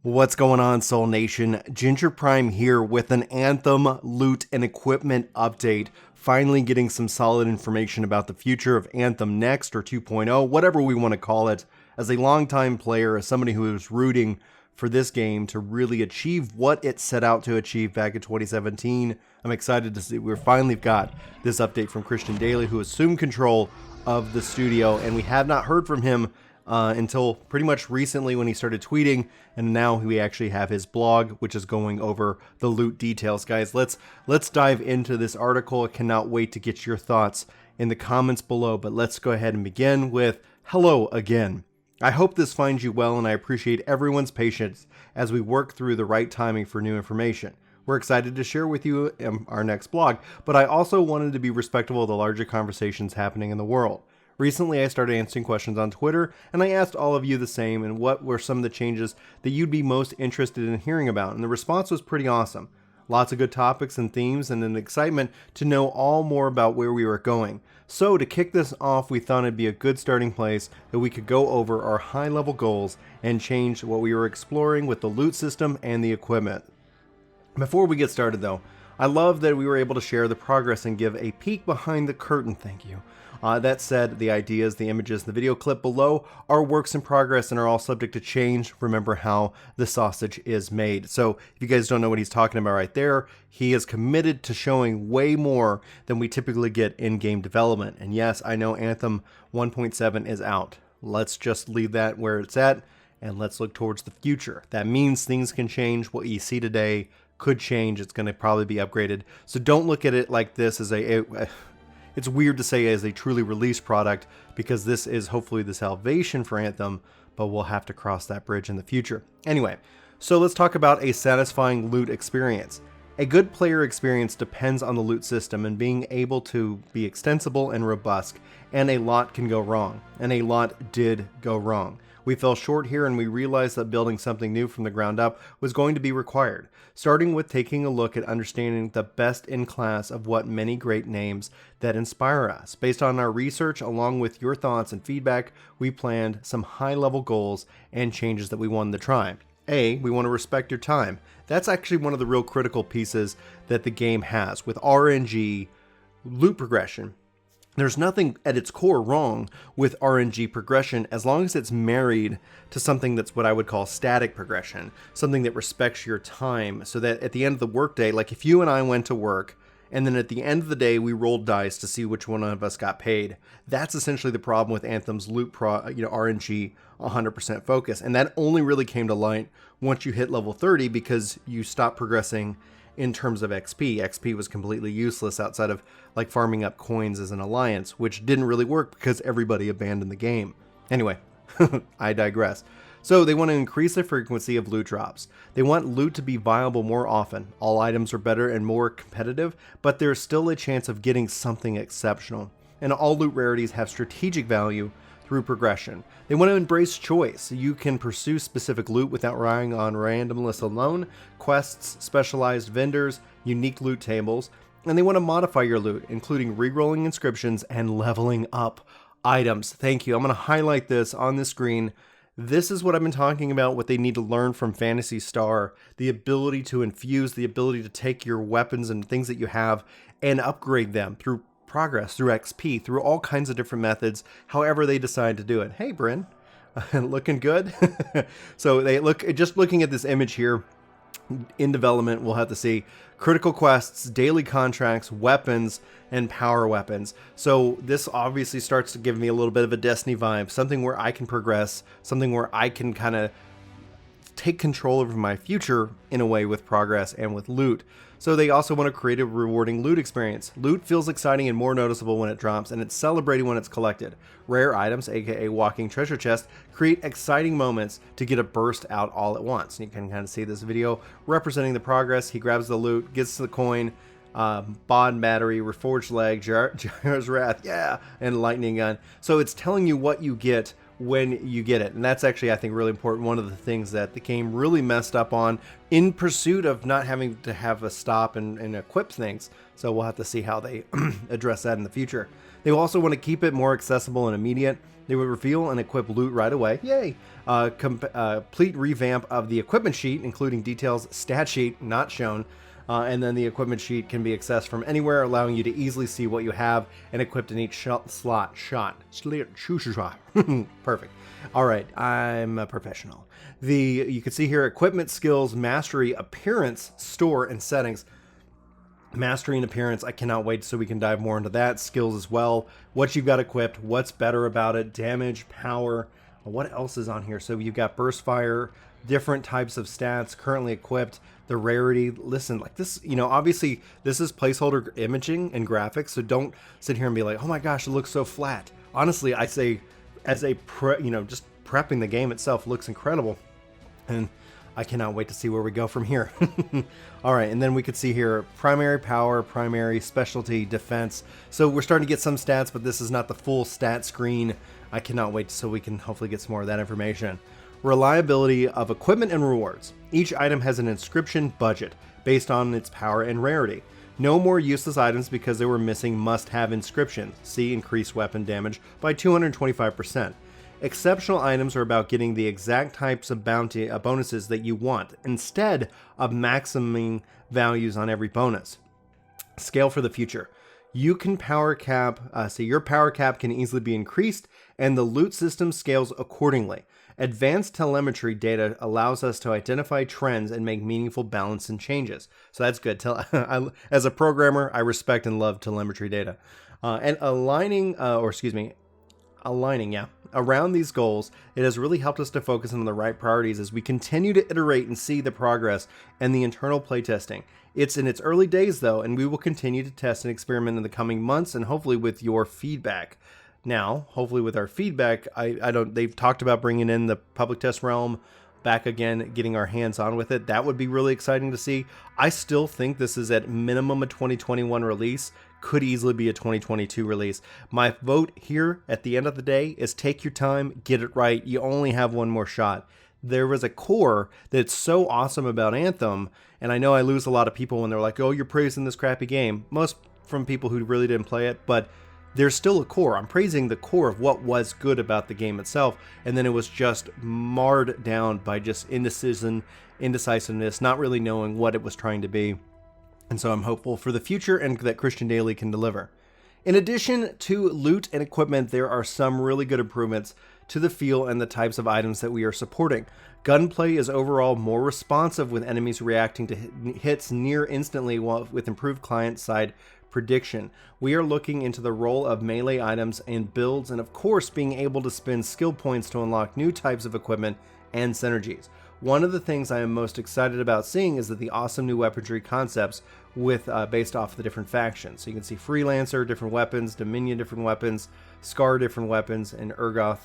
What's going on, Soul Nation? Ginger Prime here with an Anthem loot and equipment update. Finally getting some solid information about the future of Anthem Next or 2.0, whatever we want to call it. As a longtime player, as somebody who is rooting for this game to really achieve what it set out to achieve back in 2017, I'm excited to see we're finally got this update from Christian Daly, who assumed control of the studio, and we have not heard from him until pretty much recently when he started tweeting, and now we actually have his blog, which is going over the loot details. Guys, let's dive into this article. I cannot wait to get your thoughts in the comments below, but let's go ahead and begin with hello again. I hope this finds you well, and I appreciate everyone's patience as we work through the right timing for new information. We're excited to share with you our next blog, but I also wanted to be respectful of the larger conversations happening in the world. Recently, I started answering questions on Twitter, and I asked all of you the same, and what were some of the changes that you'd be most interested in hearing about, and the response was pretty awesome. Lots of good topics and themes, and an excitement to know all more about where we were going. So to kick this off, we thought it'd be a good starting place that we could go over our high-level goals and change what we were exploring with the loot system and the equipment. Before we get started though, I love that we were able to share the progress and give a peek behind the curtain, thank you. That said, the ideas, the images, the video clip below are works in progress and are all subject to change. Remember how the sausage is made. So if you guys don't know what he's talking about right there, he is committed to showing way more than we typically get in game development. And yes, I know Anthem 1.7 is out. Let's just leave that where it's at and let's look towards the future. That means things can change. What you see today could change. It's going to probably be upgraded. So don't look at it like this as it's weird to say as a truly released product, because this is hopefully the salvation for Anthem, but we'll have to cross that bridge in the future. Anyway, so let's talk about a satisfying loot experience. A good player experience depends on the loot system and being able to be extensible and robust, and a lot can go wrong, and a lot did go wrong. We fell short here, and we realized that building something new from the ground up was going to be required, starting with taking a look at understanding the best in class of what many great names that inspire us. Based on our research, along with your thoughts and feedback, we planned some high-level goals and changes that we wanted to try. A, we want to respect your time. That's actually one of the real critical pieces that the game has. With RNG loot progression, there's nothing at its core wrong with RNG progression as long as it's married to something that's what I would call static progression, something that respects your time, so that at the end of the workday, like if you and I went to work and then at the end of the day we rolled dice to see which one of us got paid, that's essentially the problem with Anthem's loot RNG 100% focus, and that only really came to light once you hit level 30 because you stopped progressing in terms of XP. XP was completely useless outside of like farming up coins as an alliance, which didn't really work because everybody abandoned the game. Anyway, I digress. So they want to increase the frequency of loot drops. They want loot to be viable more often. All items are better and more competitive, but there's still a chance of getting something exceptional. And all loot rarities have strategic value through progression. They want to embrace choice. You can pursue specific loot without relying on randomness alone, quests, specialized vendors, unique loot tables, and they want to modify your loot, including rerolling inscriptions and leveling up items. Thank you. I'm going to highlight this on the screen. This is what I've been talking about, what they need to learn from Phantasy Star, the ability to infuse, the ability to take your weapons and things that you have and upgrade them through progress, through XP, through all kinds of different methods, however they decide to do it. Hey, Bryn, looking good. So they just looking at this image here in development, we'll have to see critical quests, daily contracts, weapons, and power weapons. So this obviously starts to give me a little bit of a Destiny vibe, something where I can progress, something where I can kind of take control over my future in a way with progress and with loot. So they also want to create a rewarding loot experience. Loot feels exciting and more noticeable when it drops, and it's celebrating when it's collected. Rare items, aka walking treasure chests, create exciting moments to get a burst out all at once. And you can kind of see this video representing the progress. He grabs the loot, gets the coin, Bod battery, reforged leg, Gyra's wrath, yeah, and lightning gun. So it's telling you what you get when you get it, and that's actually, I think, really important. One of the things that the game really messed up on in pursuit of not having to have a stop and equip things. So we'll have to see how they address that in the future. They also want to keep it more accessible and immediate. They would reveal and equip loot right away. Yay! Complete revamp of the equipment sheet, including details, stat sheet not shown. And then the equipment sheet can be accessed from anywhere, allowing you to easily see what you have and equipped in each slot. Perfect. All right, I'm a professional. You can see here equipment, skills, mastery, appearance, store, and settings. Mastery and appearance, I cannot wait so we can dive more into that. Skills as well. What you've got equipped, what's better about it, damage, power. What else is on here? So you've got burst fire, different types of stats currently equipped, the rarity. Listen, like this, obviously this is placeholder imaging and graphics, so don't sit here and be like, oh my gosh, it looks so flat. Honestly, I say as just prepping the game itself looks incredible, and I cannot wait to see where we go from here. All right, and then we could see here primary power, primary specialty, defense. So we're starting to get some stats, but this is not the full stat screen. I cannot wait so we can hopefully get some more of that information. Reliability of equipment and rewards. Each item has an inscription budget based on its power and rarity. No more useless items because they were missing must-have inscriptions. See increased weapon damage by 225%. Exceptional items are about getting the exact types of bonuses that you want, instead of maximizing values on every bonus. Scale for the future. You can power cap, your power cap can easily be increased, and the loot system scales accordingly. Advanced telemetry data allows us to identify trends and make meaningful balance and changes. So that's good. As a programmer, I respect and love telemetry data. And aligning around these goals, it has really helped us to focus on the right priorities as we continue to iterate and see the progress and the internal playtesting. It's in its early days though, and we will continue to test and experiment in the coming months, and hopefully with your feedback. Now, hopefully with our feedback, they've talked about bringing in the public test realm back again, getting our hands on with it. That would be really exciting to see. I still think this is at minimum a 2021 release, could easily be a 2022 release. My vote here at the end of the day is take your time, get it right. You only have one more shot. There was a core that's so awesome about Anthem, and I know I lose a lot of people when they're like, oh, you're praising this crappy game. Most from people who really didn't play it, but there's still a core. I'm praising the core of what was good about the game itself, and then it was just marred down by just indecisiveness, not really knowing what it was trying to be. And so I'm hopeful for the future and that Christian Daily can deliver. In addition to loot and equipment, there are some really good improvements to the feel and the types of items that we are supporting. Gunplay is overall more responsive, with enemies reacting to hits near instantly, with improved client-side prediction. We are looking into the role of melee items and builds, and of course being able to spend skill points to unlock new types of equipment and synergies. One of the things I am most excited about seeing is that the awesome new weaponry concepts based off the different factions. So you can see Freelancer, different weapons, Dominion, different weapons, Scar, different weapons, and Urgoth,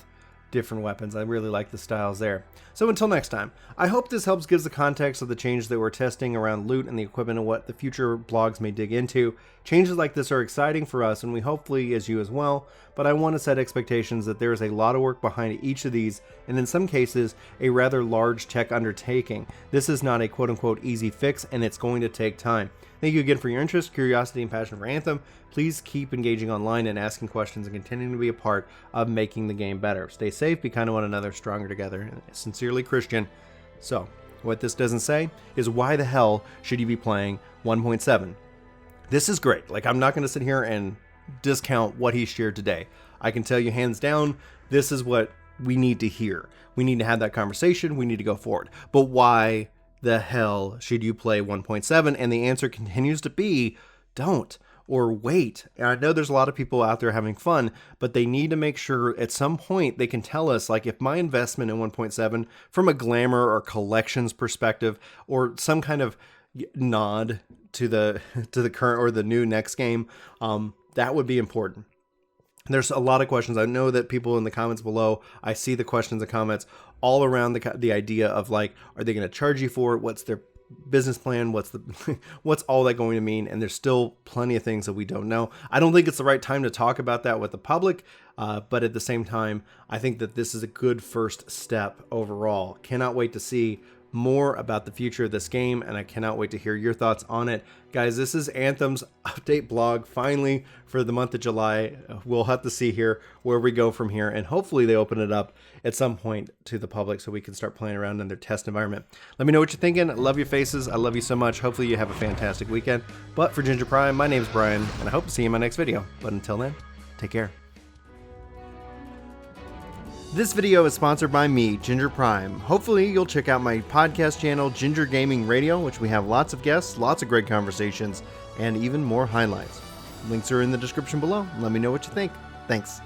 different weapons. I really like the styles there. So until next time, I hope this helps gives the context of the changes that we're testing around loot and the equipment and what the future blogs may dig into. Changes like this are exciting for us, and we hopefully as you as well, but I want to set expectations that there is a lot of work behind each of these, and in some cases a rather large tech undertaking. This is not a quote-unquote easy fix, and it's going to take time. Thank you again for your interest, curiosity, and passion for Anthem. Please keep engaging online and asking questions and continuing to be a part of making the game better. Stay safe, be kind to one another, stronger together. Sincerely, Christian. So, what this doesn't say is why the hell should you be playing 1.7? This is great. Like, I'm not going to sit here and discount what he shared today. I can tell you hands down, this is what we need to hear. We need to have that conversation. We need to go forward. But why the hell should you play 1.7? And the answer continues to be don't, or wait. And I know there's a lot of people out there having fun, but they need to make sure at some point they can tell us, like, if my investment in 1.7 from a glamour or collections perspective, or some kind of nod to the current or the new next game, that would be important. There's a lot of questions. I know that people in the comments below, I see the questions and comments all around the idea of, like, are they going to charge you for it? What's their business plan? What's all that going to mean? And there's still plenty of things that we don't know. I don't think it's the right time to talk about that with the public, but at the same time, I think that this is a good first step overall. Cannot wait to see more about the future of this game, and I cannot wait to hear your thoughts on it. Guys, this is Anthem's update blog, finally, for the month of July. We'll have to see here where we go from here, and hopefully they open it up at some point to the public so we can start playing around in their test environment. Let me know what you're thinking. I love your faces. I love you so much. Hopefully you have a fantastic weekend. But for Ginger Prime, my name's Brian, and I hope to see you in my next video. But until then, take care. This video is sponsored by me, Ginger Prime. Hopefully you'll check out my podcast channel, Ginger Gaming Radio, which we have lots of guests, lots of great conversations, and even more highlights. Links are in the description below. Let me know what you think. Thanks.